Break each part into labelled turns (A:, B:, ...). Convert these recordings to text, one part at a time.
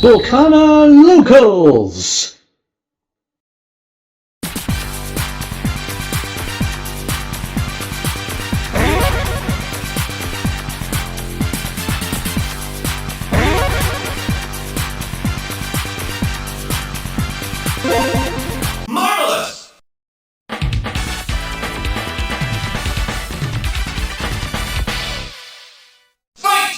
A: Lorcana Locals!
B: Marvelous! Fight!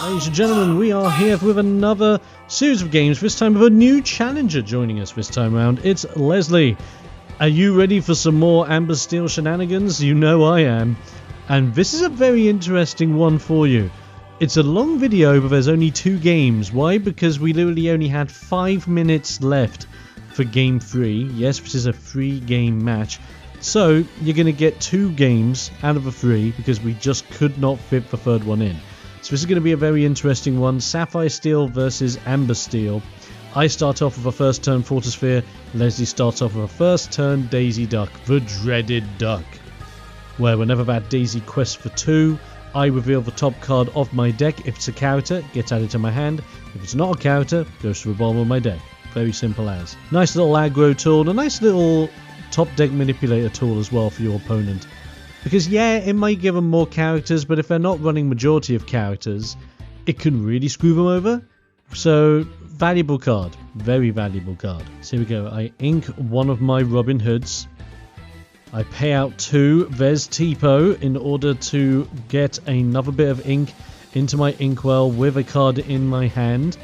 C: Ladies and gentlemen, we are here with another series of games, this time with a new challenger joining us this time around. It's Leslie. Are you ready for some more Amber Steel shenanigans? You know I am. And this is a very interesting one for you. It's a long video, but there's only 2 games. Why? Because we literally only had 5 minutes left for game 3. Yes, this is a 3-game match. So, you're going to get 2 games out of the 3 because we just could not fit the 3rd one in. So this is going to be a very interesting one. Sapphire Steel versus Amber Steel. I start off with a first turn Fortisphere. Leslie starts off with a first turn Daisy Duck, the dreaded duck. Where whenever that Daisy quests for 2, I reveal the top card of my deck. If it's a character, it gets added to my hand. If it's not a character, it goes to the bottom of my deck. Very simple as. Nice little aggro tool, a nice little top deck manipulator tool as well for your opponent. Because yeah, it might give them more characters, but if they're not running majority of characters, it can really screw them over. So, valuable card. Very valuable card. So here we go. I ink one of my Robin Hoods. I pay out 2 Vez Tipo in order to get another bit of ink into my inkwell with a card in my hand.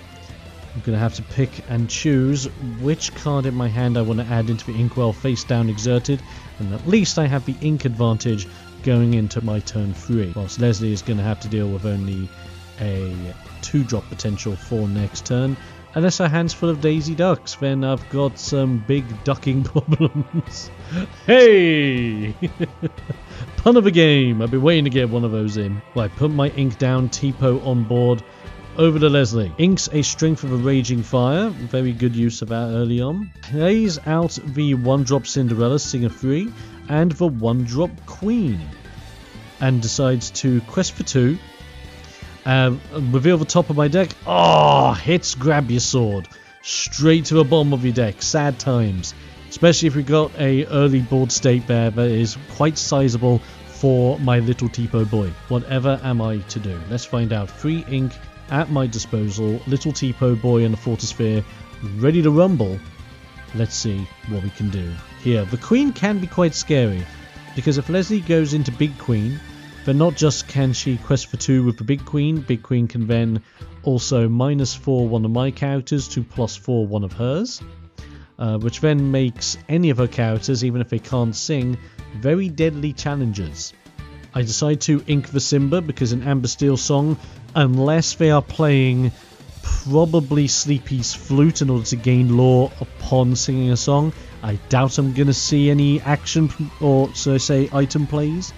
C: I'm going to have to pick and choose which card in my hand I want to add into the inkwell face down exerted, and at least I have the ink advantage going into my turn 3, whilst Leslie is going to have to deal with only a 2-drop potential for next turn. Unless her hand's full of Daisy Ducks, then I've got some big ducking problems. Hey! Pun of a game. I've been waiting to get one of those in. Well, I put my ink down, Tipo on board. Over to Leslie. Inks a Strength of a Raging Fire. Very good use of that early on. Plays out the 1-drop Cinderella, Singer 3, and the 1-drop Queen. And decides to quest for 2. Reveal the top of my deck. Oh, hits grab your sword. Straight to the bottom of your deck. Sad times. Especially if you've got a early board state there that is quite sizable for my little Tipo boy. Whatever am I to do? Let's find out. 3 ink at my disposal, little Tipo boy and a Fortisphere ready to rumble. Let's see what we can do. Here, the Queen can be quite scary, because if Leslie goes into Big Queen, then not just can she quest for 2 with the Big Queen can then also -4 one of my characters to +4 one of hers, which then makes any of her characters, even if they can't sing, very deadly challengers. I decide to ink the Simba because an Amber Steel song, unless they are playing probably Sleepy's flute in order to gain lore upon singing a song, I doubt I'm going to see any action or, so I say, item plays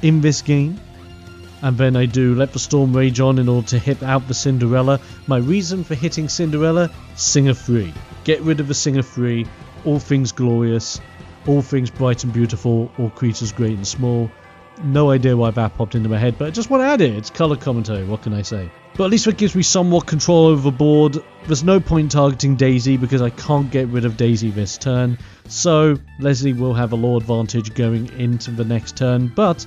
C: in this game. And then I do Let the Storm Rage On in order to hit out the Cinderella. My reason for hitting Cinderella? Singer 3. Get rid of the Singer 3. All things glorious. All things bright and beautiful. All creatures great and small. No idea why that popped into my head, but I just want to add it. It's colour commentary, what can I say? But at least it gives me somewhat control over the board. There's no point targeting Daisy because I can't get rid of Daisy this turn. So Leslie will have a lore advantage going into the next turn, but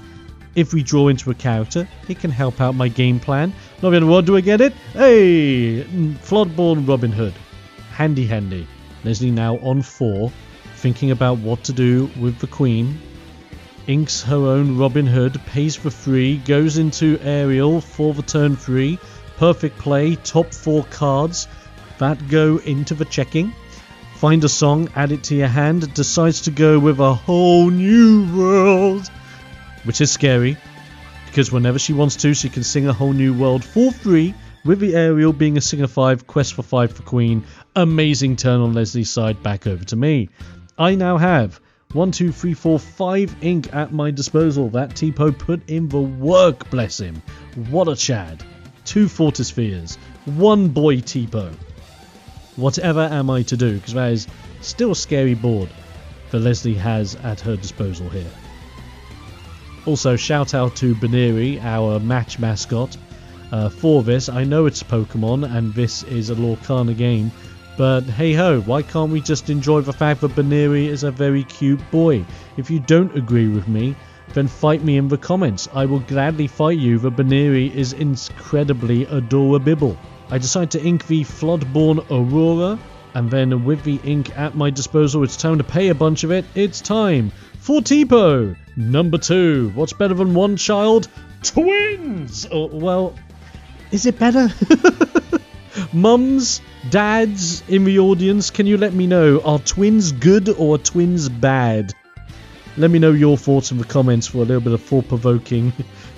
C: if we draw into a character, it can help out my game plan. Not really, what do I get it? Hey! Floodborn Robin Hood. Handy handy. Leslie now on 4, thinking about what to do with the Queen. Inks her own Robin Hood, pays for 3, goes into Ariel for the turn 3. Perfect play, top 4 cards that go into the checking. Find a song, add it to your hand, decides to go with A Whole New World, which is scary, because whenever she wants to, she can sing A Whole New World for free, with the Ariel being a Singer 5, quest for 5 for Queen. Amazing turn on Leslie's side, back over to me. I now have 1, 2, 3, 4, 5 ink at my disposal. That Tipo put in the work, bless him. What a Chad. 2 Fortispheres, 1 boy Tipo. Whatever am I to do? Because that is still a scary board that Leslie has at her disposal here. Also, shout out to Baneri, our match mascot. for this. I know it's Pokemon and this is a Lorcana game, but hey ho, why can't we just enjoy the fact that Baneri is a very cute boy? If you don't agree with me, then fight me in the comments. I will gladly fight you that Baneri is incredibly adorable. I decide to ink the Floodborn Aurora, and then with the ink at my disposal, it's time to pay a bunch of it. It's time for Tipo number 2. What's better than one child? Twins! Oh, well, is it better? Mums, dads in the audience, can you let me know, are twins good or are twins bad? Let me know your thoughts in the comments for a little bit of thought-provoking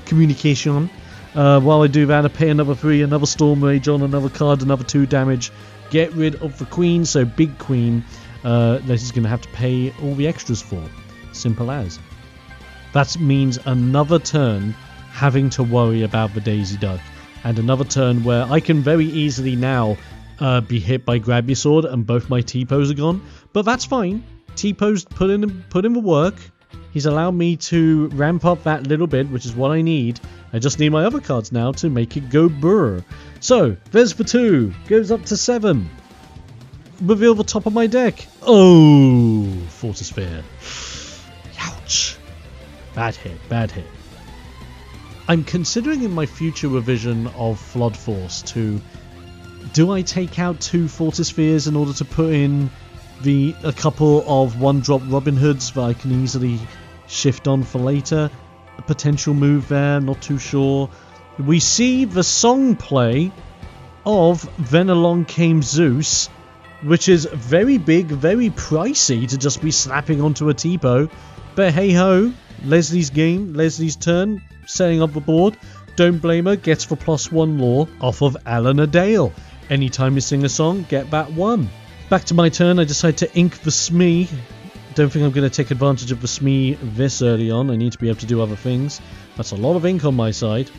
C: communication. While I do that, I pay another 3, another Storm Rage on, another card, another 2 damage. Get rid of the Queen, so Big Queen, that he's going to have to pay all the extras for. Simple as. That means another turn having to worry about the Daisy Duck. And another turn where I can very easily now be hit by Grab Your Sword and both my T-Pos are gone. But that's fine. T-Po's put in the work. He's allowed me to ramp up that little bit, which is what I need. I just need my other cards now to make it go brr. So, there's the 2. Goes up to 7. Reveal the top of my deck. Oh, Fortisphere. Ouch. Bad hit, bad hit. I'm considering in my future revision of Flood Force to... Do I take out 2 Fortispheres in order to put in a couple of one-drop Robin Hoods that I can easily shift on for later? A potential move there, not too sure. We see the song play of Then Along Came Zeus, which is very big, very pricey to just be slapping onto a Tipo. But hey ho, Leslie's game, Leslie's turn, setting up the board. Don't blame her, gets the +1 lore off of Alan Adale. Anytime you sing a song, get that 1. Back to my turn, I decide to ink the Smee. Don't think I'm going to take advantage of the Smee this early on. I need to be able to do other things. That's a lot of ink on my side.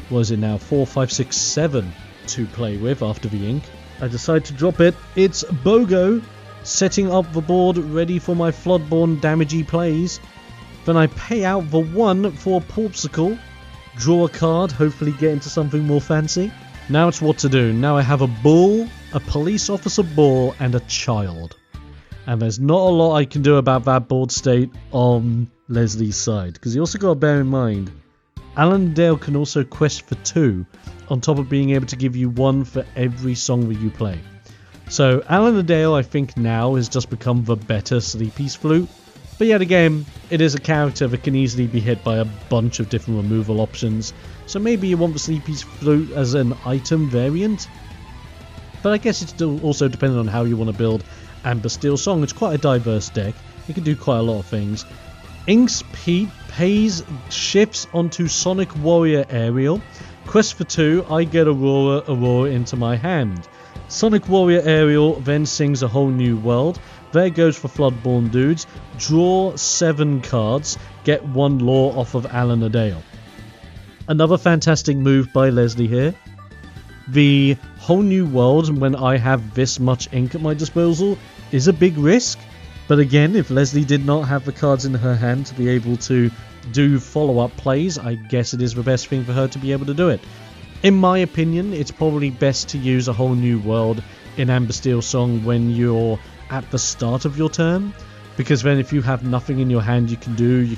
C: What is it now? 4, 5, 6, 7 to play with after the ink. I decide to drop it. It's Bogo, setting up the board ready for my Floodborn damagey plays. Then I pay out the 1 for Porpsicle. Draw a card, hopefully get into something more fancy. Now it's what to do. Now I have a bull, a police officer bull, and a child. And there's not a lot I can do about that board state on Leslie's side. Because you also got to bear in mind, Alan Dale can also quest for 2, on top of being able to give you 1 for every song that you play. So Alan Dale, I think now, has just become the better Sleepy's Flute. But yet again, it is a character that can easily be hit by a bunch of different removal options. So maybe you want the Sleepy's Flute as an item variant? But I guess it's still also dependent on how you want to build Amber Steel Song. It's quite a diverse deck. It can do quite a lot of things. Inks Pete pays shifts onto Sonic Warrior Aerial. Quest for 2, I get Aurora into my hand. Sonic Warrior Aerial then sings A Whole New World. There goes for Floodborn dudes. Draw 7 cards. Get 1 lore off of Alan Adale. Another fantastic move by Leslie here. The Whole New World, when I have this much ink at my disposal, is a big risk. But again, if Leslie did not have the cards in her hand to be able to do follow-up plays, I guess it is the best thing for her to be able to do it. In my opinion, it's probably best to use A Whole New World in Amber Steel Song when you're at the start of your turn, because then if you have nothing in your hand you can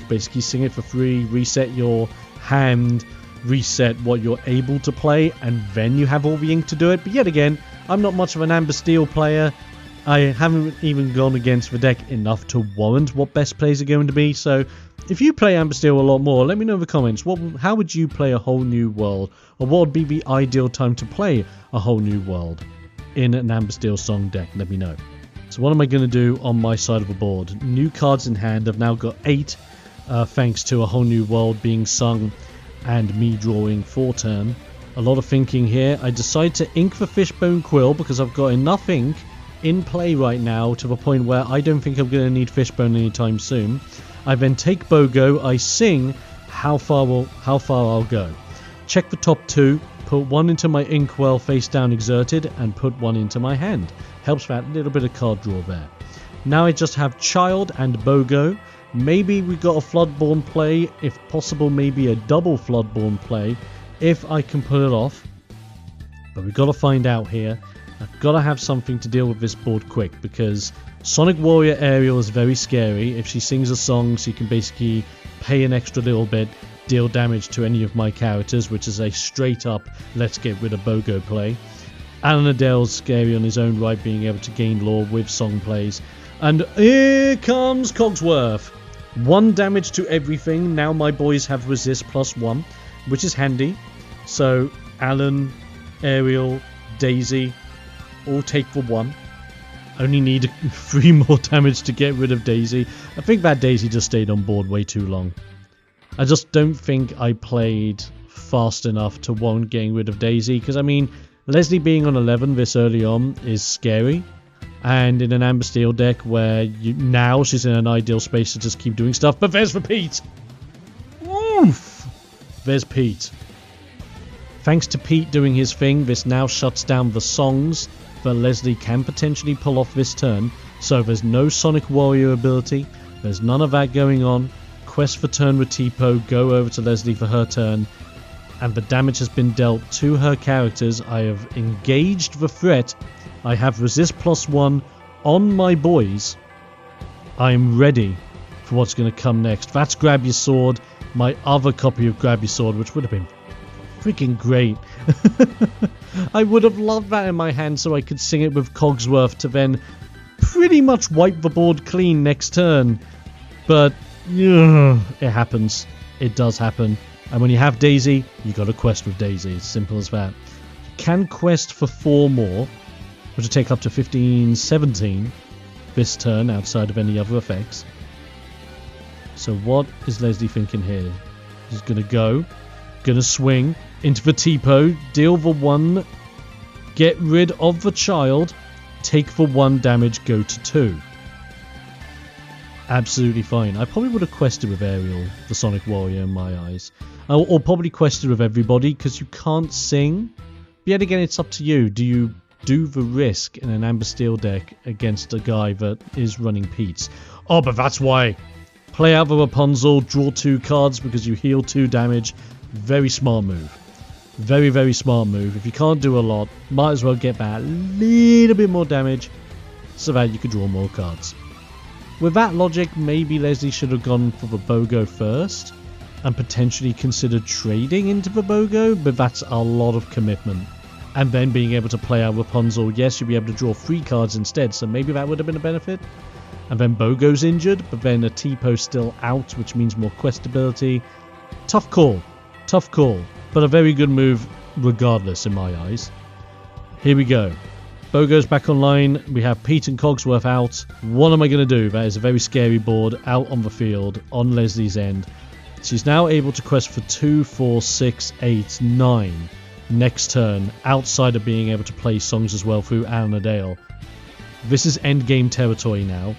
C: basically sing it for free, reset your hand, reset what you're able to play, and then you have all the ink to do it. But yet again, I'm not much of an Amber Steel player. I haven't even gone against the deck enough to warrant what best plays are going to be. So if you play Amber Steel a lot more, let me know in the comments. How would you play A Whole New World? Or what would be the ideal time to play A Whole New World in an Amber Steel Song deck? Let me know. So what am I going to do on my side of the board? New cards in hand. I've now got 8 thanks to A Whole New World being sung and me drawing 4 turn. A lot of thinking here. I decide to ink the Fishbone Quill because I've got enough ink in play right now to the point where I don't think I'm going to need Fishbone anytime soon. I then take Bogo, I sing how far I'll go. Check the top 2, put 1 into my Inkwell face down exerted, and put 1 into my hand. Helps that little bit of card draw there. Now I just have Child and Bogo. Maybe we got a Floodborn play, if possible maybe a double Floodborn play. if I can pull it off. But we've got to find out here. I've got to have something to deal with this board quick, because Sonic Warrior Aerial is very scary. If she sings a song, she can basically pay an extra little bit, deal damage to any of my characters, which is a straight up let's get rid of BOGO play. Alan Adele's scary on his own right, being able to gain lore with song plays. And here comes Cogsworth. 1 damage to everything. Now my boys have resist +1, which is handy. So Alan, Ariel, Daisy all take for 1. Only need 3 more damage to get rid of Daisy. I think that Daisy just stayed on board way too long. I just don't think I played fast enough to warrant getting rid of Daisy, because I mean, Leslie being on 11 this early on is scary. And in an Amber Steel deck where now she's in an ideal space to just keep doing stuff. But there's for Pete! Oof! There's Pete. Thanks to Pete doing his thing, this now shuts down the songs that Leslie can potentially pull off this turn. So there's no Sonic Warrior ability. There's none of that going on. Quest for turn with Tipo, go over to Leslie for her turn. And the damage has been dealt to her characters. I have engaged the threat. I have resist +1 on my boys. I'm ready for what's going to come next. That's Grab Your Sword, my other copy of Grab Your Sword, which would have been freaking great. I would have loved that in my hand so I could sing it with Cogsworth to then pretty much wipe the board clean next turn. But it happens. It does happen. And when you have Daisy, you got to quest with Daisy. It's simple as that. Can quest for 4 more, which will take up to 15, 17 this turn outside of any other effects. So what is Leslie thinking here? She's going to go, going to swing into the Tipo, deal the 1, get rid of the child, take the 1 damage, go to 2. Absolutely fine. I probably would have quested with Ariel, the Sonic Warrior, in my eyes. Or probably quested with everybody, because you can't sing. But yet again, it's up to you. Do you do the risk in an Amber Steel deck against a guy that is running Pete's? Oh, but that's why. Play out the Rapunzel, draw 2 cards because you heal 2 damage. Very smart move. Very, very smart move. If you can't do a lot, might as well get that little bit more damage so that you can draw more cards. With that logic, maybe Leslie should have gone for the BOGO first and potentially considered trading into the BOGO, but that's a lot of commitment. And then being able to play out Rapunzel, yes, you'll be able to draw 3 cards instead, so maybe that would have been a benefit. And then BOGO's injured, but then a Tipo still out, which means more quest ability. Tough call. Tough call. But a very good move regardless in my eyes. Here we go. BOGO's back online. We have Pete and Cogsworth out. What am I going to do? That is a very scary board out on the field on Leslie's end. She's now able to quest for 2, 4, 6, 8, 9 next turn, outside of being able to play songs as well through Alan Adele. This is endgame territory now,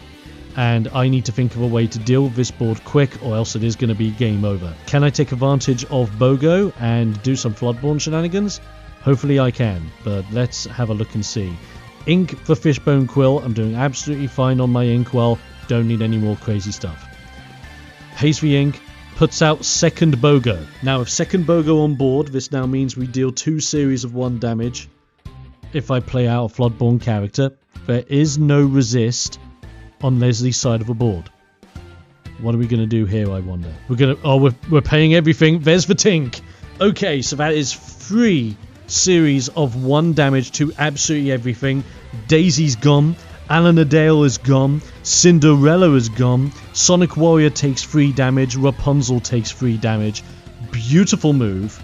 C: and I need to think of a way to deal with this board quick, or else it is going to be game over. Can I take advantage of BOGO and do some Floodborn shenanigans? Hopefully I can, but let's have a look and see. Ink for Fishbone Quill. I'm doing absolutely fine on my Inkwell. Don't need any more crazy stuff. Pays the ink. Puts out second BOGO. Now with second BOGO on board, this now means we deal 2 series of 1 damage if I play out a Floodborn character. There is no resist on Leslie's side of the board. What are we going to do here, I wonder? We're paying everything. There's the Tink. Okay, so that is 3 series of 1 damage to absolutely everything. Daisy's gone. Alan Adele is gone. Cinderella is gone. Sonic Warrior takes 3 damage. Rapunzel takes 3 damage. Beautiful move.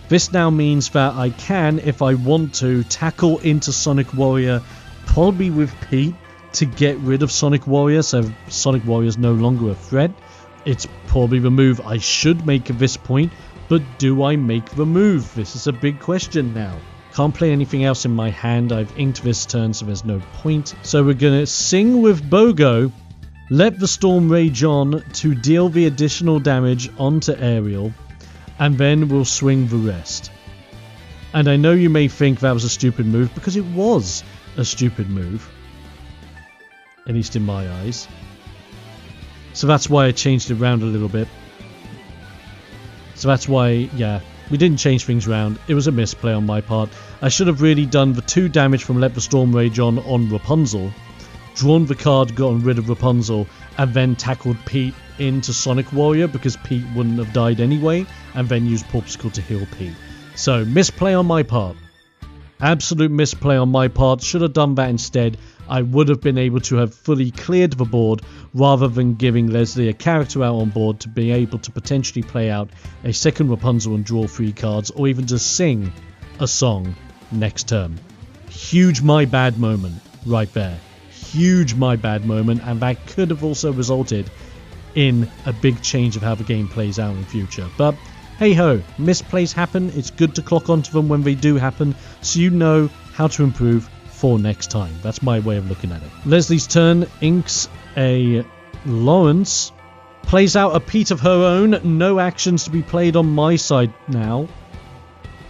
C: This now means that I can, if I want to, tackle into Sonic Warrior, probably with Pete, to get rid of Sonic Warrior, so Sonic Warrior is no longer a threat. It's probably the move I should make at this point, but do I make the move? This is a big question now. Can't play anything else in my hand. I've inked this turn, so there's no point. So we're going to sing with BOGO, let the storm rage on to deal the additional damage onto Ariel, and then we'll swing the rest. And I know you may think that was a stupid move, because it was a stupid move. At least in my eyes. So that's why I changed it around a little bit. So that's why, yeah, We didn't change things around. It was a misplay on my part. I should have really done the 2 damage from Let the Storm Rage on Rapunzel, drawn the card, gotten rid of Rapunzel, and then tackled Pete into Sonic Warrior because Pete wouldn't have died anyway, and then used Popsicle to heal Pete. So, misplay on my part. Absolute misplay on my part. Should have done that instead. I would have been able to have fully cleared the board rather than giving Leslie a character out on board to be able to potentially play out a second Rapunzel and draw 3 cards, or even to sing a song next turn. Huge my bad moment right there. Huge my bad moment, and that could have also resulted in a big change of how the game plays out in the future. But hey ho, misplays happen. It's good to clock onto them when they do happen, so you know how to improve for next time. That's my way of looking at it. Leslie's turn, inks a Lawrence, plays out a Pete of her own, no actions to be played on my side now,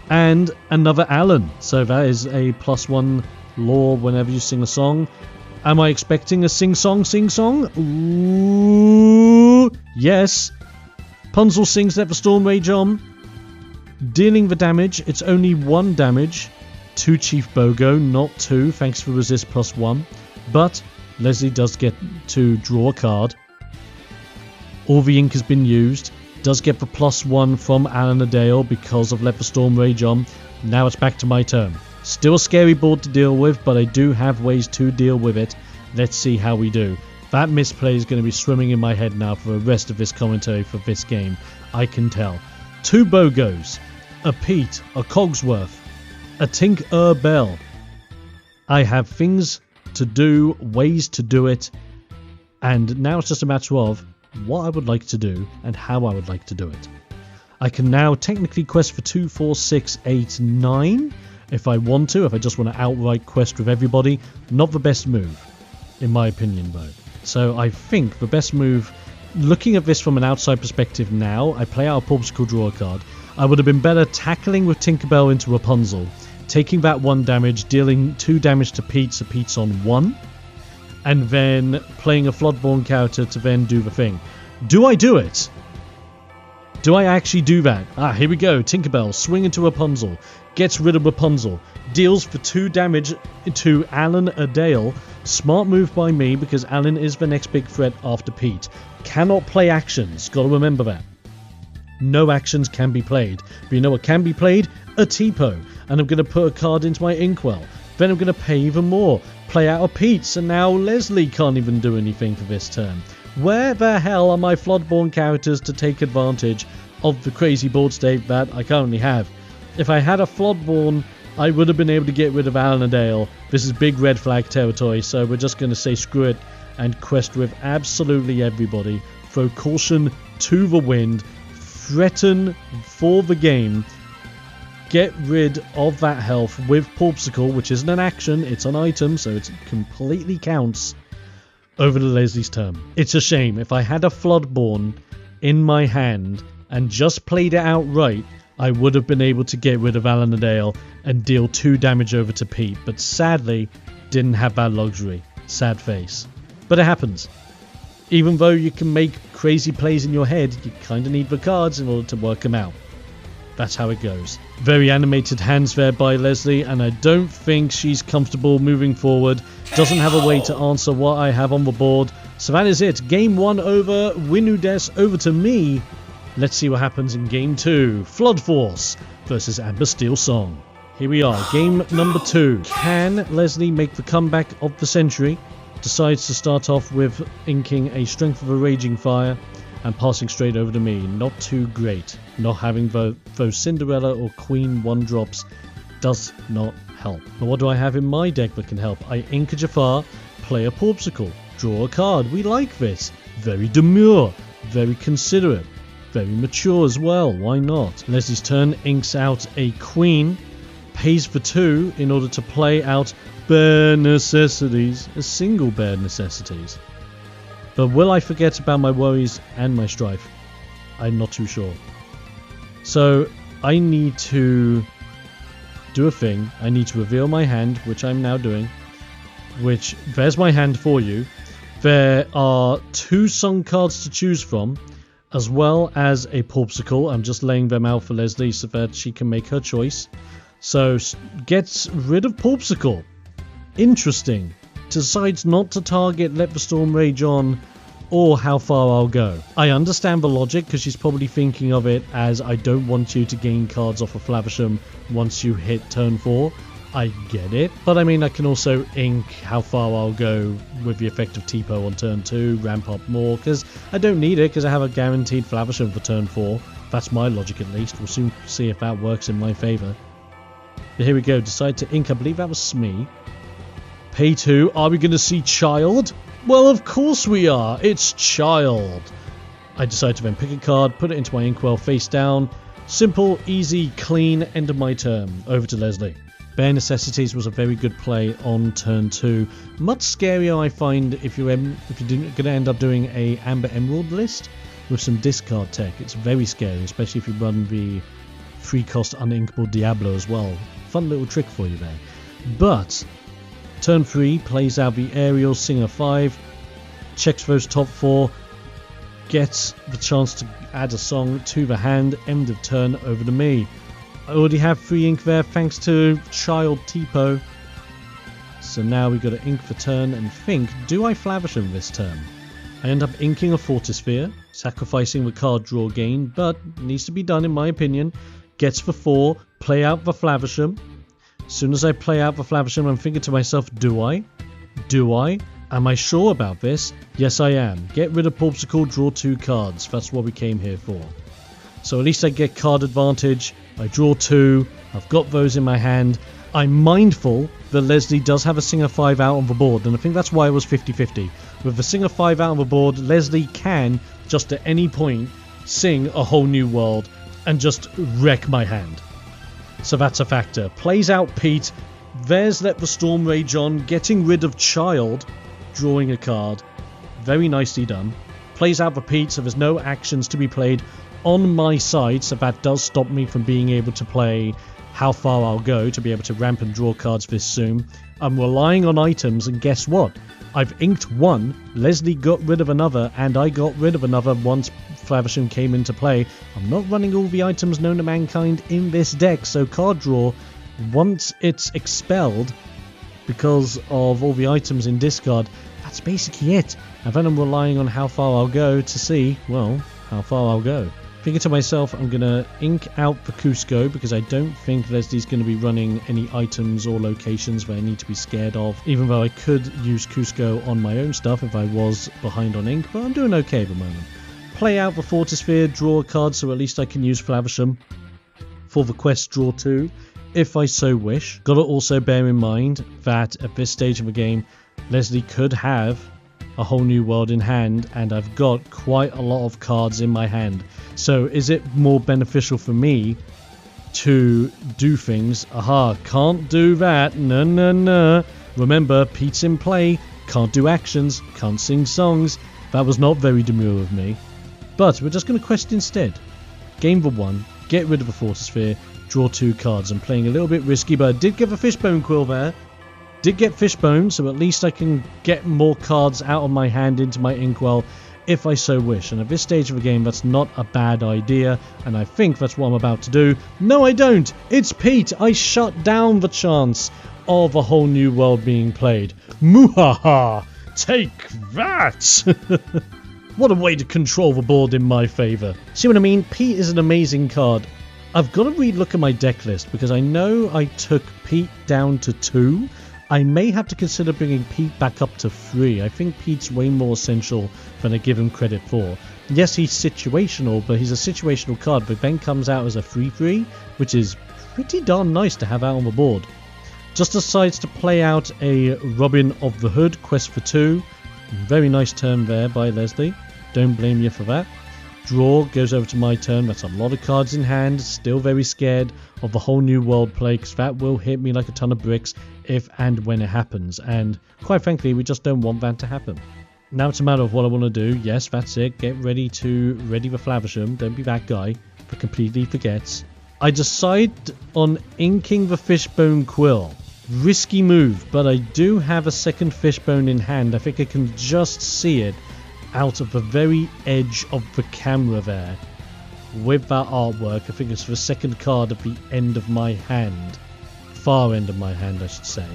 C: and another Alan. So that is a +1 law whenever you sing a song. Am I expecting a sing-song? Ooh, yes. Punzel sings Let the Storm Rage on, dealing the damage. It's only 1 damage to Chief Bogo, not 2, thanks for resist +1. But Leslie does get to draw a card. All the ink has been used. Does get the +1 from Alan Adale because of Let the Storm Rage on. Now it's back to my turn. Still a scary board to deal with, but I do have ways to deal with it. Let's see how we do. That misplay is going to be swimming in my head now for the rest of this commentary for this game. I can tell. 2 Bogos, a Pete, a Cogsworth, a Tink Bell. I have things to do, ways to do it, and now it's just a matter of what I would like to do and how I would like to do it. I can now technically quest for 2, 4, 6, 8, 9 if I want to, if I just want to outright quest with everybody. Not the best move, in my opinion, though. So I think the best move, looking at this from an outside perspective now, I play out a Popsicle, draw a card. I would have been better tackling with Tinkerbell into Rapunzel, taking that 1 damage, dealing 2 damage to Pete, so Pete's on 1, and then playing a Floodborn character to then do the thing. Do I do it? Do I actually do that? Here we go. Tinkerbell, swing into Rapunzel, gets rid of Rapunzel, deals for 2 damage to Alan Adale. Smart move by me because Alan is the next big threat after Pete. Cannot play actions. Gotta remember that. No actions can be played. But you know what can be played? A Tipo. And I'm going to put a card into my Inkwell. Then I'm going to pay even more. Play out a Pete. So now Leslie can't even do anything for this turn. Where the hell are my Floodborn characters to take advantage of the crazy board state that I currently have? If I had a Floodborn, I would have been able to get rid of Alan Adale. This is big red flag territory, so we're just going to say screw it and quest with absolutely everybody. Throw caution to the wind. Threaten for the game. Get rid of that health with Popsicle, which isn't an action, it's an item, so it completely counts over to Leslie's turn. It's a shame. If I had a Floodborn in my hand and just played it outright, I would have been able to get rid of Alan Adale and deal 2 damage over to Pete, but sadly didn't have that luxury. Sad face. But it happens. Even though you can make crazy plays in your head, you kind of need the cards in order to work them out. That's how it goes. Very animated hands there by Leslie, and I don't think she's comfortable moving forward. Doesn't have a way to answer what I have on the board. So that is it. Game 1 over. Winudes over to me. Let's see what happens in Game 2. Flood Force versus Amber Steel Song. Here we are. Game number 2. Can Leslie make the comeback of the century? Decides to start off with inking a Strength of a Raging Fire and passing straight over to me. Not too great. Not having those Cinderella or Queen 1-drops does not help. But what do I have in my deck that can help? I ink a Jafar, play a Popsicle, draw a card. We like this. Very demure, very considerate, very mature as well. Why not? Leslie's turn, inks out a Queen, pays for 2 in order to play out Bare Necessities, a single Bare Necessities. But will I forget about my worries and my strife? I'm not too sure. So I need to do a thing. I need to reveal my hand, which I'm now doing. Which, there's my hand for you. There are 2 song cards to choose from. as well as a Popsicle. I'm just laying them out for Leslie so that she can make her choice. So gets rid of Popsicle. Interesting. Decides not to target Let the Storm Rage On or How Far I'll Go. I understand the logic because she's probably thinking of it as I don't want you to gain cards off of Flavisham once you hit turn 4. I get it, but I mean I can also ink How Far I'll Go with the effect of Tipo on turn 2, ramp up more, because I don't need it because I have a guaranteed Flavisham for turn 4. That's my logic at least. We'll soon see if that works in my favour. But here we go, decide to ink, I believe that was Smee. Pay 2, are we going to see Child? Well, of course we are, it's Child. I decide to then pick a card, put it into my inkwell face down. Simple, easy, clean, end of my turn. Over to Leslie. Bare Necessities was a very good play on turn 2. Much scarier I find if you're going to end up doing a Amber Emerald list with some discard tech. It's very scary, especially if you run the 3-cost uninkable Diablo as well. Fun little trick for you there. But turn 3 plays out the Aerial Singer 5, checks those top 4, gets the chance to add a song to the hand, end of turn, over to me. I already have 3 ink there thanks to Child Tipo. So now we got to ink for turn and think, do I Flavisham this turn? I end up inking a Fortisphere, sacrificing the card draw gain, but needs to be done in my opinion. Gets for 4, play out the Flavisham. As soon as I play out the Flavisham, I'm thinking to myself, do I? Do I? Am I sure about this? Yes, I am. Get rid of Popsicle, draw 2 cards. That's what we came here for. So at least I get card advantage. I draw 2. I've got those in my hand. I'm mindful that Leslie does have a Singer 5 out on the board, and I think that's why it was 50-50. With the Singer 5 out on the board, Leslie can, just at any point, sing A Whole New World and just wreck my hand. So that's a factor. Plays out Pete. There's Let the Storm Rage On, getting rid of Child, drawing a card. Very nicely done. Plays out the Pete, so there's no actions to be played on my side, so that does stop me from being able to play How Far I'll Go, to be able to ramp and draw cards this soon. I'm relying on items, and guess what? I've inked 1, Leslie got rid of another, and I got rid of another once Flavisham came into play. I'm not running all the items known to mankind in this deck, so card draw, once it's expelled because of all the items in discard, that's basically it. And then I'm relying on How Far I'll Go to see, well, how far I'll go. Thinking to myself, I'm going to ink out the Cusco because I don't think Leslie's going to be running any items or locations that I need to be scared of, even though I could use Cusco on my own stuff if I was behind on ink, but I'm doing okay at the moment. Play out the Fortisphere, draw a card so at least I can use Flavisham for the quest draw 2, if I so wish. Gotta also bear in mind that at this stage of the game, Leslie could have A Whole New World in hand, and I've got quite a lot of cards in my hand. So is it more beneficial for me to do things? Aha, can't do that. No. Remember, Pete's in play. Can't do actions. Can't sing songs. That was not very demure of me. But we're just going to quest instead. Game the 1. Get rid of the Fortisphere. Draw 2 cards. I'm playing a little bit risky, but I did get the Fishbone Quill there. Did get Fishbone, so at least I can get more cards out of my hand into my inkwell if I so wish. And at this stage of the game, that's not a bad idea, and I think that's what I'm about to do. No, I don't! It's Pete! I shut down the chance of A Whole New World being played. Muhaha! Take that! What a way to control the board in my favour. See what I mean? Pete is an amazing card. I've got to re-look at my deck list, because I know I took Pete down to 2. I may have to consider bringing Pete back up to 3. I think Pete's way more essential than I give him credit for. Yes, he's situational, but he's a situational card, but then comes out as a 3-3, which is pretty darn nice to have out on the board. Just decides to play out a Robin of the Hood, quest for 2. Very nice turn there by Leslie. Don't blame you for that. Draw goes over to my turn. That's a lot of cards in hand. Still very scared of the Whole New World play, because that will hit me like a ton of bricks if and when it happens. And quite frankly, we just don't want that to happen. Now it's a matter of what I want to do. Yes, that's it. Get ready the Flavisham. Don't be that guy that completely forgets. I decide on inking the Fishbone Quill. Risky move, but I do have a second Fishbone in hand. I think I can just see it out of the very edge of the camera there with that artwork. I think it's the second card at the end of my hand. Far end of my hand, I should say.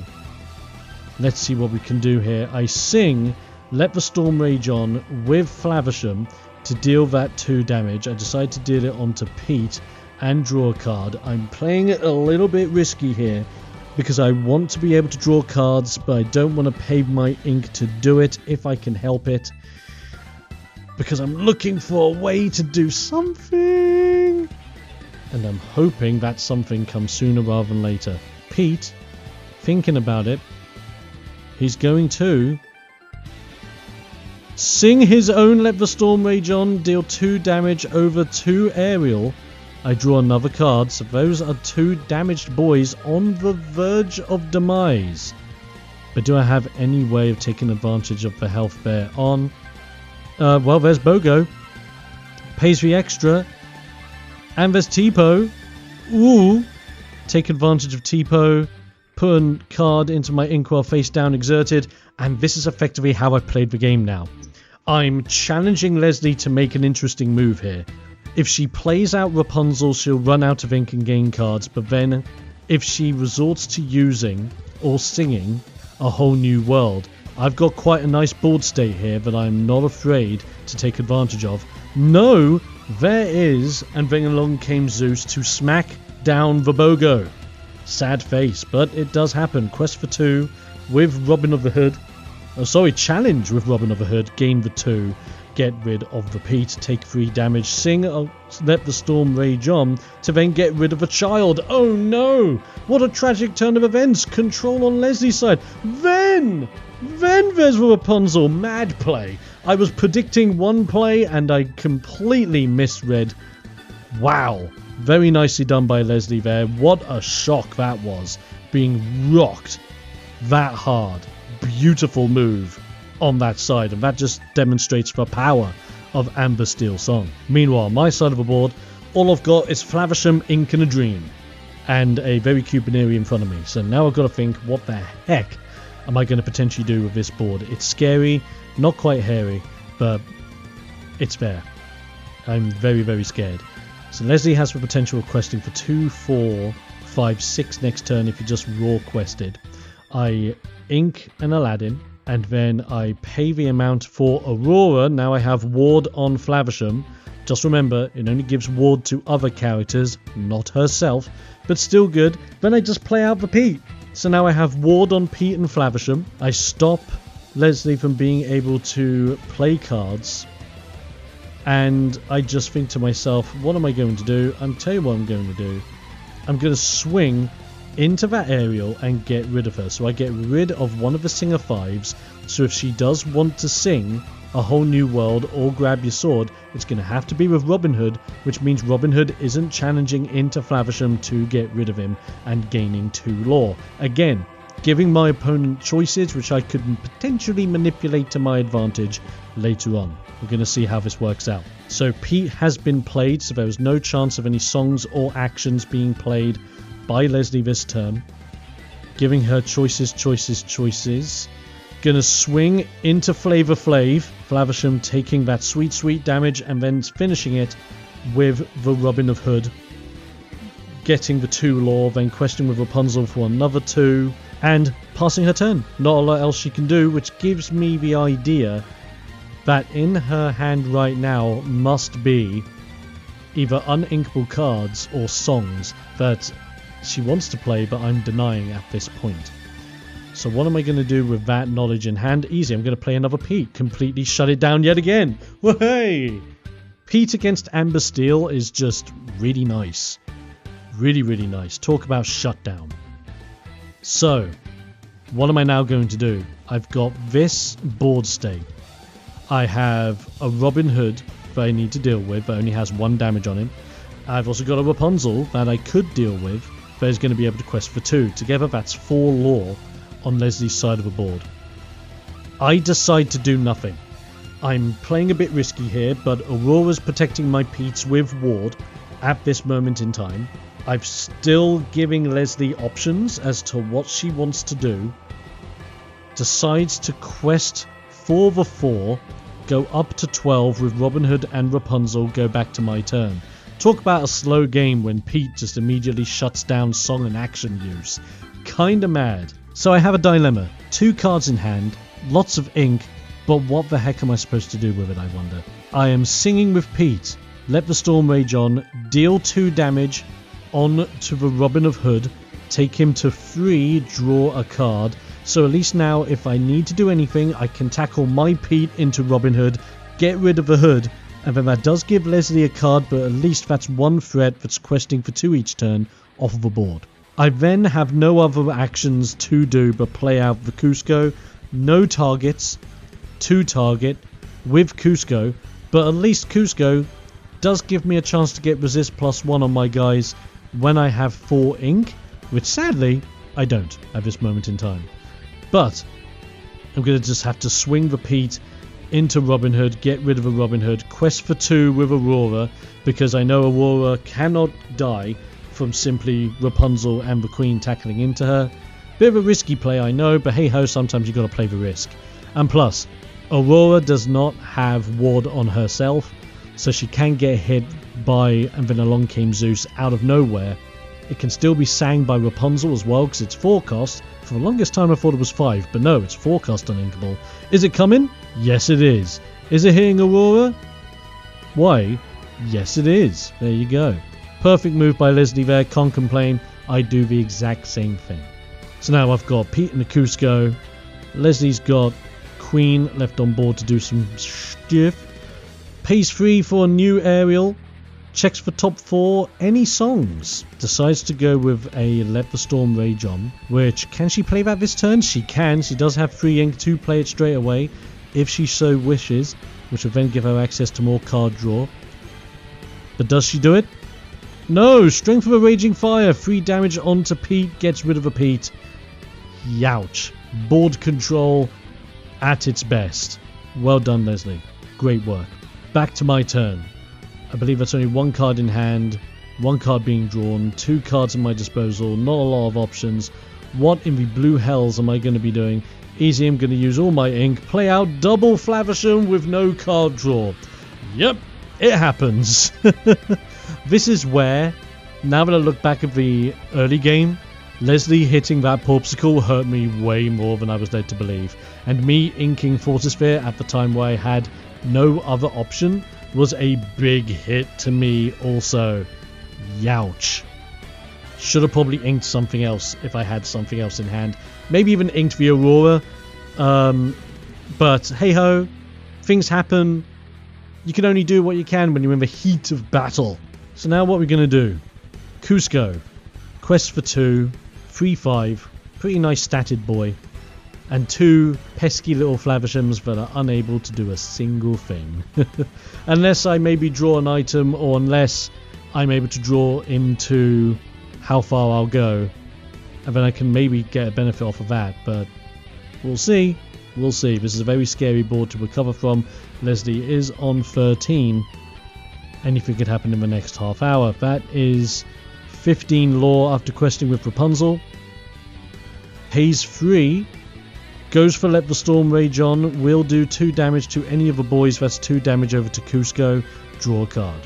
C: Let's see what we can do here. I sing Let the Storm Rage On with Flavisham to deal that 2 damage. I decide to deal it onto Pete and draw a card. I'm playing it a little bit risky here because I want to be able to draw cards, but I don't want to pay my ink to do it if I can help it, because I'm looking for a way to do something, and I'm hoping that something comes sooner rather than later. Pete, thinking about it, he's going to sing his own Let the Storm Rage On, deal 2 damage over 2 aerial. I draw another card, so those are 2 damaged boys on the verge of demise. But do I have any way of taking advantage of the health they're on? Well, there's Bogo. Pays the extra. And there's Tipo. Ooh. Take advantage of Tipo. Put a card into my inkwell face down exerted. And this is effectively how I played the game now. I'm challenging Leslie to make an interesting move here. If she plays out Rapunzel, she'll run out of ink and gain cards, but then if she resorts to using or singing A Whole New World, I've got quite a nice board state here that I'm not afraid to take advantage of. No, there is, and then along came Zeus to smack down the Bogo. Sad face, but it does happen. Quest for 2 with Robin of the Hood. Challenge with Robin of the Hood, gain the 2. Get rid of the Pete, take 3 damage, sing Let the Storm Rage On to then get rid of a child. Oh no! What a tragic turn of events. Control on Leslie's side. Then there's Rapunzel. Mad play. I was predicting one play and I completely misread. Wow. Very nicely done by Leslie there. What a shock that was. Being rocked that hard. Beautiful move on that side, and that just demonstrates the power of Amber Steel's song. Meanwhile, my side of the board, all I've got is Flavisham, Ink and a Dream, and a very cute Baneri in front of me. So now I've got to think, what the heck am I going to potentially do with this board? It's scary, not quite hairy, but it's there. I'm very, very scared. So Leslie has the potential of questing for 2, 4, 5, 6 next turn if you just raw quested. I ink an Aladdin, and then I pay the amount for Aurora. Now I have ward on Flavisham. Just remember, it only gives ward to other characters, not herself, but still good. Then I just play out the Pete. So now I have ward on Pete and Flavisham. I stop Leslie from being able to play cards. And I just think to myself, what am I going to do? I'll tell you what I'm going to do. I'm going to swing into that aerial and get rid of her. So I get rid of one of the singer 5s. So if she does want to sing A Whole New World or Grab Your Sword, it's going to have to be with Robin Hood, which means Robin Hood isn't challenging into Flavisham to get rid of him and gaining 2 lore. Again, giving my opponent choices which I could potentially manipulate to my advantage later on. We're going to see how this works out. So Pete has been played, so there was no chance of any songs or actions being played by Leslie this turn. Giving her choices. Gonna swing into Flavor Flav. Flavisham taking that sweet damage and then finishing it with the Robin of Hood. Getting the 2 lore, then questing with Rapunzel for another 2. And passing her turn. Not a lot else she can do, which gives me the idea that in her hand right now must be either uninkable cards or songs that she wants to play, but I'm denying at this point. So what am I going to do with that knowledge in hand? Easy, I'm going to play another Pete. Completely shut it down yet again. Whey! Pete against Amber Steel is just really nice. Really, really nice. Talk about shutdown. So, what am I now going to do? I've got this board state. I have a Robin Hood that I need to deal with, that only has 1 damage on him. I've also got a Rapunzel that I could deal with, that is going to be able to quest for 2. Together that's 4 lore on Leslie's side of the board. I decide to do nothing. I'm playing a bit risky here, but Aurora's protecting my Pete's with ward at this moment in time. I'm still giving Leslie options as to what she wants to do. Decides to quest for the 4 go up to 12 with Robin Hood and Rapunzel go back to my turn. Talk about a slow game when Pete just immediately shuts down song and action use. Kinda mad. So I have a dilemma. 2 cards in hand, lots of ink, but what the heck am I supposed to do with it, I wonder? I am singing with Pete. Let the storm rage on, deal 2 damage on to the Robin of Hood, take him to 3, draw a card. So at least now if I need to do anything, I can tackle my Pete into Robin Hood, get rid of the Hood, and then that does give Leslie a card, but at least that's 1 threat that's questing for 2 each turn off of the board. I then have no other actions to do but play out the Cusco, no targets, 2 target with Cusco, but at least Cusco does give me a chance to get resist +1 on my guys when I have 4 ink, which sadly I don't at this moment in time. But I'm going to just have to swing the Pete into Robin Hood, get rid of a Robin Hood, quest for 2 with Aurora, because I know Aurora cannot die from simply Rapunzel and the Queen tackling into her. Bit of a risky play, I know, but hey ho, sometimes you got to play the risk. And plus, Aurora does not have ward on herself, so she can get hit by and then along came Zeus out of nowhere. It can still be sang by Rapunzel as well because it's 4 cost. For the longest time I thought it was 5, but no, it's 4 cost on Inkable. Is it coming? Yes it is. Is it hitting Aurora? Why? Yes it is. There you go. Perfect move by Leslie there, can't complain. I do the exact same thing. So now I've got Pete and the Cusco. Leslie's got Queen left on board to do some stuff. Pays 3 for a new aerial. Checks for top 4, any songs. Decides to go with a Let the Storm Rage On, which, can she play that this turn? She can. She does have 3 ink to play it straight away, if she so wishes, which will then give her access to more card draw. But does she do it? No! Strength of a Raging Fire, 3 damage onto Pete, gets rid of a Pete. Youch. Board control at its best. Well done, Leslie. Great work. Back to my turn. I believe that's only 1 card in hand, 1 card being drawn, 2 cards at my disposal, not a lot of options. What in the blue hells am I going to be doing? Easy, I'm going to use all my ink, play out double Flaversham with no card draw. Yep, it happens. This is where, now that I look back at the early game, Leslie hitting that Popsicle hurt me way more than I was led to believe. And me inking Fortisphere at the time where I had no other option was a big hit to me also. Youch. Should have probably inked something else if I had something else in hand. Maybe even inked the Aurora. But hey ho, things happen. You can only do what you can when you're in the heat of battle. So now what we're going to do. Cusco. Quest for 2. 3-5. Pretty nice statted boy. And 2 pesky little Flavershams that are unable to do a single thing. Unless I maybe draw an item, or unless I'm able to draw into how far I'll go. And then I can maybe get a benefit off of that, but we'll see. We'll see. This is a very scary board to recover from. Leslie is on 13. Anything could happen in the next half hour. That is 15 lore after questing with Rapunzel. Pays 3. Goes for Let the Storm Rage On, will do 2 damage to any of the boys, that's 2 damage over to Cusco, draw a card.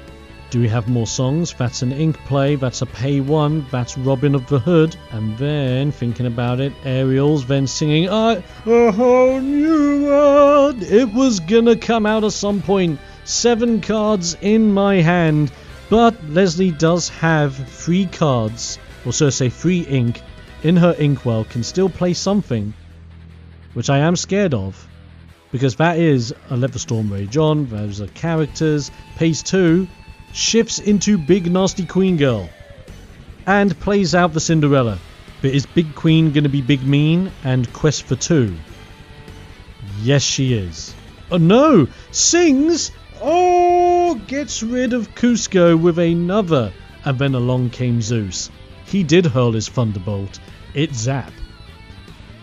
C: Do we have more songs? That's an ink play, that's a pay 1, that's Robin of the Hood, and then, thinking about it, Ariel's then singing, a whole new world, it was gonna come out at some point, 7 cards in my hand, but Leslie does have 3 cards, or so to say 3 ink, in her inkwell, can still play something, which I am scared of, because that is a Let the Storm Rage On, those are characters, pays 2, shifts into Big Nasty Queen Girl, and plays out the Cinderella. But is Big Queen going to be Big Mean and quest for 2? Yes, she is. Oh no! Sings! Oh! Gets rid of Cusco with another, and then along came Zeus. He did hurl his Thunderbolt. It zapped.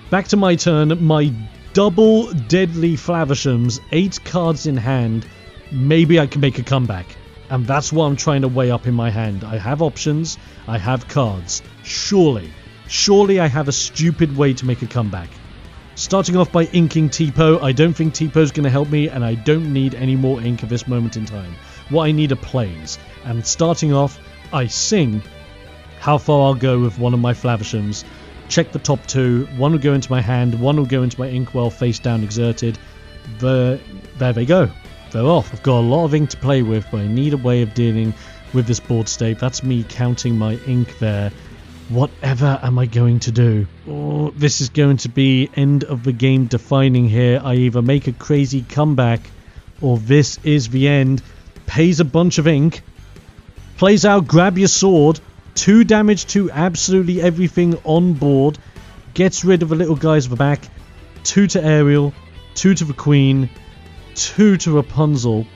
C: Back to my turn, my double deadly Flavershams, 8 cards in hand, maybe I can make a comeback. And that's what I'm trying to weigh up in my hand. I have options, I have cards. Surely I have a stupid way to make a comeback. Starting off by inking Tipo. I don't think Tipo's going to help me, and I don't need any more ink at this moment in time. What I need are plays. And starting off, I sing how far I'll go with one of my Flavishams. Check the top two. One will go into my hand, one will go into my inkwell face down exerted. There they go. They're off. I've got a lot of ink to play with, but I need a way of dealing with this board state. That's me counting my ink there. Whatever am I going to do? Oh, this is going to be end of the game defining here. I either make a crazy comeback or this is the end. Pays a bunch of ink. Plays out grab your sword. 2 damage to absolutely everything on board. Gets rid of the little guys at the back. 2 to Ariel. 2 to the Queen. 2 to Rapunzel.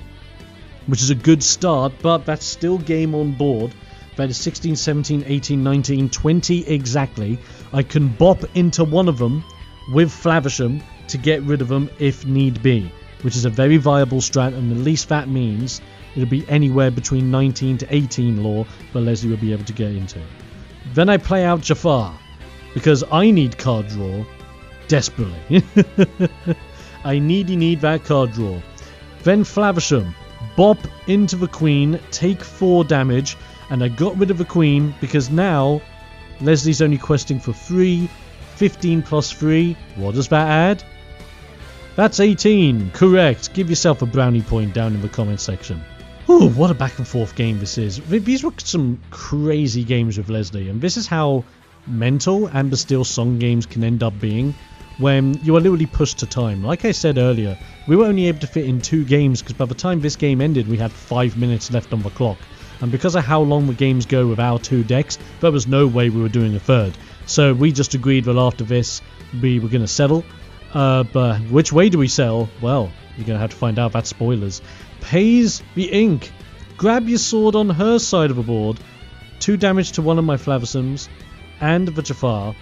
C: Which is a good start, but that's still game on board. That is 16, 17, 18, 19, 20 exactly. I can bop into one of them with Flavisham to get rid of them if need be, which is a very viable strat, and at least that means it'll be anywhere between 19 to 18 lore that Leslie will be able to get into. Then I play out Jafar, because I need card draw desperately. I need that card draw. Then Flavisham, bop into the Queen, take 4 damage, and I got rid of the Queen because now Leslie's only questing for 3. 15 plus 3. What does that add? That's 18. Correct. Give yourself a brownie point down in the comment section. Ooh, what a back and forth game this is. These were some crazy games with Leslie, and this is how mental Amber Steel song games can end up being when you are literally pushed to time. Like I said earlier, we were only able to fit in 2 games because by the time this game ended we had 5 minutes left on the clock. And because of how long the games go with our 2 decks, there was no way we were doing a third. So we just agreed that after this, we were going to settle. But which way do we sell? Well, you're going to have to find out. That's spoilers. Pays the ink. Grab your sword on her side of the board. 2 damage to one of my Flavishams. And the Jafar.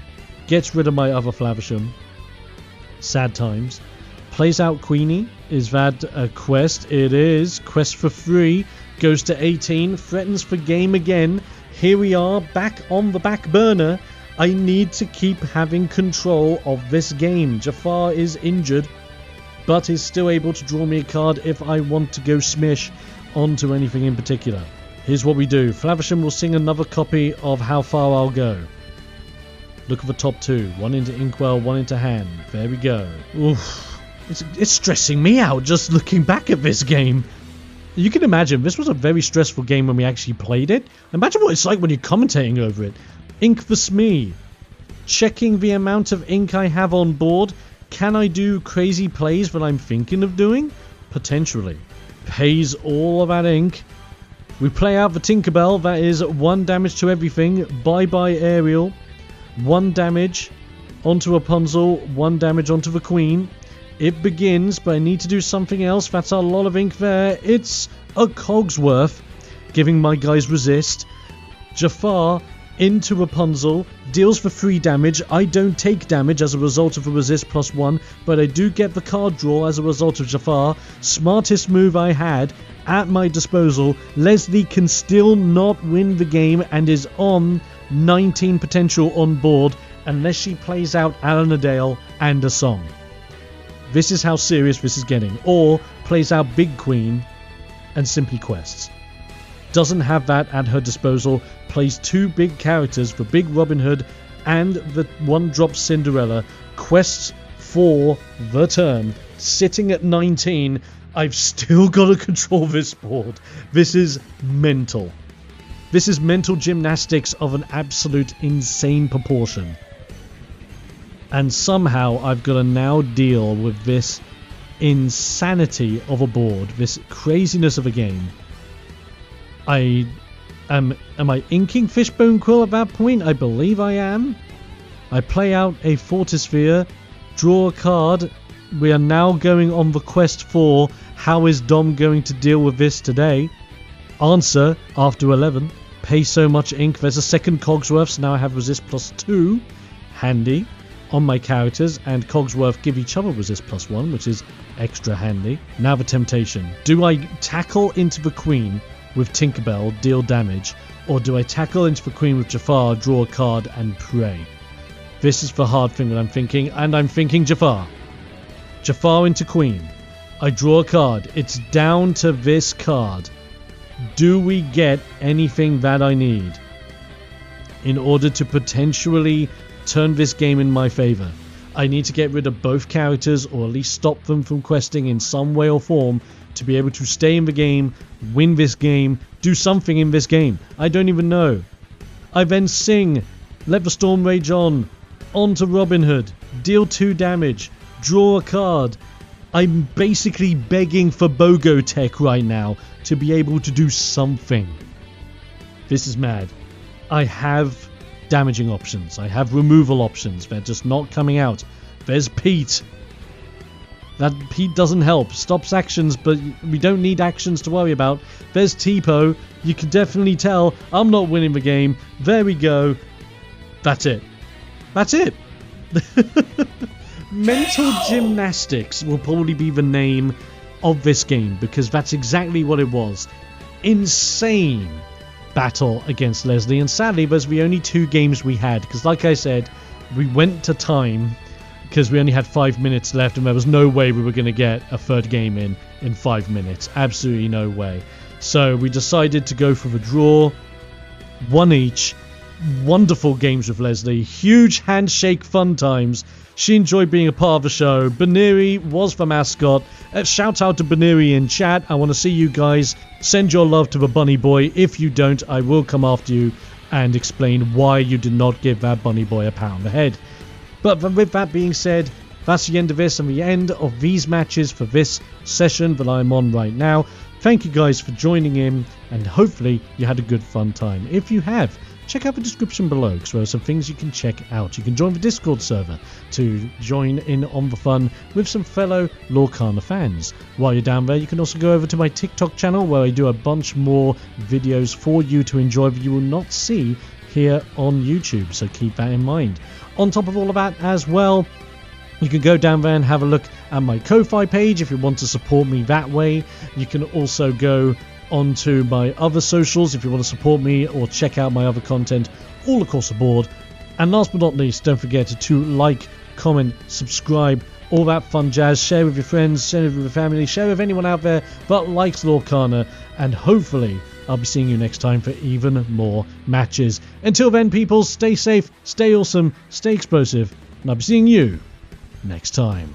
C: Gets rid of my other Flavisham. Sad times. Plays out Queenie. Is that a quest? It is. Quest for 3. Goes to 18, threatens for game again. Here we are, back on the back burner. I need to keep having control of this game. Jafar is injured, but is still able to draw me a card if I want to go smish onto anything in particular. Here's what we do. Flavisham will sing another copy of How Far I'll Go. Look at the top 2. 1 into inkwell, 1 into hand. There we go. Oof. It's stressing me out just looking back at this game. You can imagine, this was a very stressful game when we actually played it. Imagine what it's like when you're commentating over it. Ink for Smee. Checking the amount of ink I have on board. Can I do crazy plays that I'm thinking of doing? Potentially. Pays all of that ink. We play out the Tinkerbell. That is 1 damage to everything. Bye-bye Ariel. 1 damage onto Rapunzel. 1 damage onto the Queen. It begins, but I need to do something else. That's a lot of ink there. It's a Cogsworth, giving my guys resist. Jafar into Rapunzel, deals for 3 damage. I don't take damage as a result of a resist +1, but I do get the card draw as a result of Jafar. Smartest move I had at my disposal. Leslie can still not win the game and is on 19 potential on board unless she plays out Alanadale and a song. This is how serious this is getting. Or plays out Big Queen and simply quests. Doesn't have that at her disposal. Plays 2 big characters for Big Robin Hood and the 1-drop Cinderella. Quests for the turn. Sitting at 19. I've still got to control this board. This is mental. This is mental gymnastics of an absolute insane proportion. And somehow I've got to now deal with this insanity of a board, this craziness of a game. Am I inking Fishbone Quill at that point? I believe I am. I play out a Fortisphere, draw a card. We are now going on the quest for how is Dom going to deal with this today. Answer after 11. Pay so much ink. There's a second Cogsworth, so now I have resist +2. Handy. On my characters, and Cogsworth give each other resist +1, which is extra handy. Now the temptation. Do I tackle into the Queen with Tinkerbell, deal damage, or do I tackle into the Queen with Jafar, draw a card, and pray? This is the hard thing that I'm thinking, and I'm thinking Jafar. Jafar into Queen. I draw a card. It's down to this card. Do we get anything that I need in order to potentially turn this game in my favor? I need to get rid of both characters, or at least stop them from questing in some way or form, to be able to stay in the game, win this game, do something in this game. I don't even know. I then sing, let the storm rage on to Robin Hood, deal 2 damage, draw a card. I'm basically begging for BOGO tech right now to be able to do something. This is mad. I have damaging options. I have removal options. They're just not coming out. There's Pete. That Pete doesn't help. Stops actions, but we don't need actions to worry about. There's Tipo. You can definitely tell I'm not winning the game. There we go. That's it. That's it. Mental Gymnastics will probably be the name of this game, because that's exactly what it was. Insane battle against Leslie, and sadly there's the only 2 games we had, because like I said, we went to time because we only had 5 minutes left, and there was no way we were going to get a 3rd game in 5 minutes. Absolutely no way. So we decided to go for the draw, 1 each. Wonderful games with Leslie, huge handshake fun times. She enjoyed being a part of the show. Baneri was the mascot. Shout out to Baneri in chat. I want to see you guys. Send your love to the bunny boy. If you don't, I will come after you and explain why you did not give that bunny boy a pat on the head. But with that being said, that's the end of this and the end of these matches for this session that I'm on right now. Thank you guys for joining in, and hopefully you had a good fun time. If you have, check out the description below, because there are some things you can check out. You can join the Discord server to join in on the fun with some fellow Lorcana fans. While you're down there, you can also go over to my TikTok channel, where I do a bunch more videos for you to enjoy that you will not see here on YouTube, so keep that in mind. On top of all of that as well, you can go down there and have a look at my Ko-Fi page if you want to support me that way. You can also go onto my other socials if you want to support me or check out my other content all across the board. And last but not least, don't forget to like, comment, subscribe, all that fun jazz. Share with your friends, share with your family, share with anyone out there that likes Lorcana, and hopefully I'll be seeing you next time for even more matches. Until then, people, stay safe, stay awesome, stay explosive, and I'll be seeing you next time.